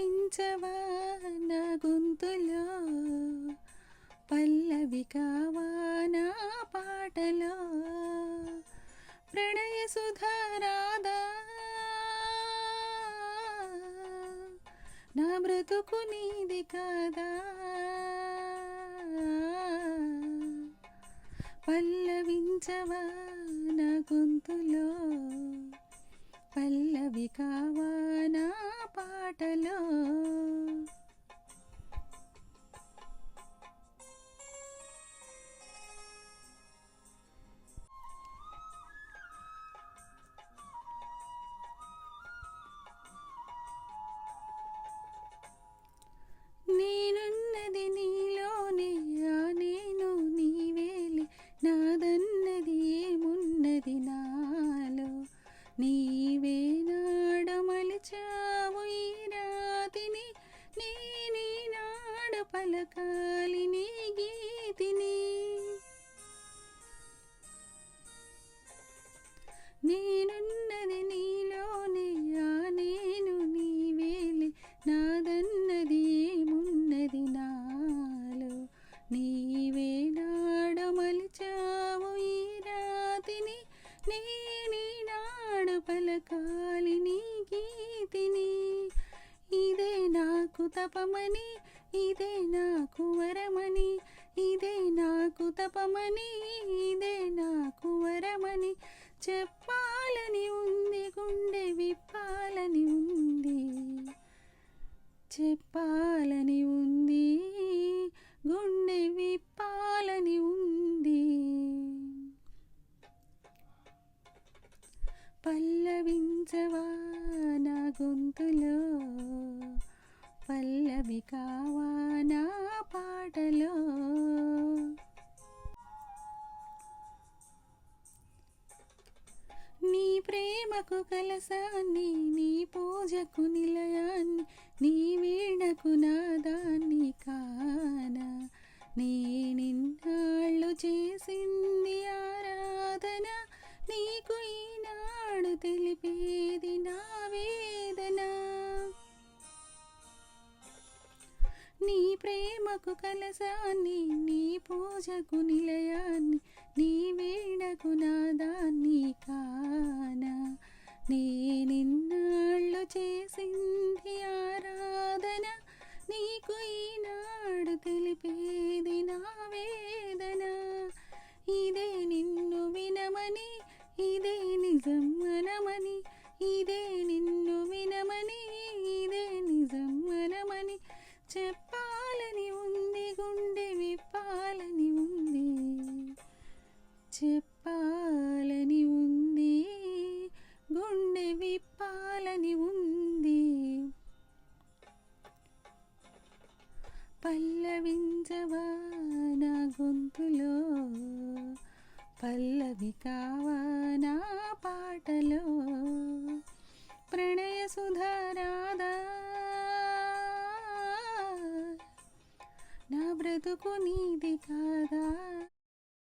పల్లవించవా నా గొంతులో, పల్లవి కావా నా పాటలో, ప్రణయ సుధారాధా నా బ్రతుకు నీది కాదా. పల్లవించవా నా గొంతులో, పల్లవి కావా నా పాటలో. నేనున్నది నీలోనే, ఆ నేను నీవేలే, నాదన్నది ఏమున్నది నాలో, నీవే నాడమలిచావు ఈ రాతిని, నేనీ నాడ పలకాలి నీ గీతిని. నేనున్నది నీలోనే, ఆ నేను నీవేలే, నాదన్నది ఏమున్నది నాలో, నీవే నాడమలిచావు ఈ రాతిని, నేనీ నాడ పలకాలి నీ గీతిని. ఇదే నాకు తపమని, ఇదే నాకు వరమని, ఇదే నాకు తపమని, ఇదే నాకు వరమని, చెప్పాలని ఉంది, గుండె విప్పాలని ఉంది, చెప్పాలని ఉంది, గుండె విప్పాలని ఉంది. పల్లవించవా నా గొంతులో, పల్లవి కావా నా పాటలో. నీ ప్రేమకు కలసాన్ని, నీ పూజకు నిలయాన్ని, నీ వీణకు నాదాన్ని కానా, నేనిన్నాళ్ళు చేసింది ఆరాధన, నీకు ఈనాడు తెలిపేది నా వేదన. నీ ప్రేమకు కలసాన్ని, నీ పూజకు నిలయాన్ని, నీ వీణకు నాదాన్ని కానా, నేనిన్నాళ్ళు చేసింది ఆరాధన, నీకు ఈనాడు తెలిపేది నా వేదన. ఇదే నిన్ను వినమని, ఇదే నిజం అనమని, ఇదే నిన్ను వినమని, ఇదే నిజం అనమని, చెప్పాలని ఉంది, గుండె విప్పాలని ఉంది, చెప్పాలని ఉంది, గుండె విప్పాలని ఉంది. పల్లవించవా నా గొంతులో, పల్లవి కావా నా పాటలో, ప్రణయ సుధారాధా నా బ్రతుకు నీది కాదా.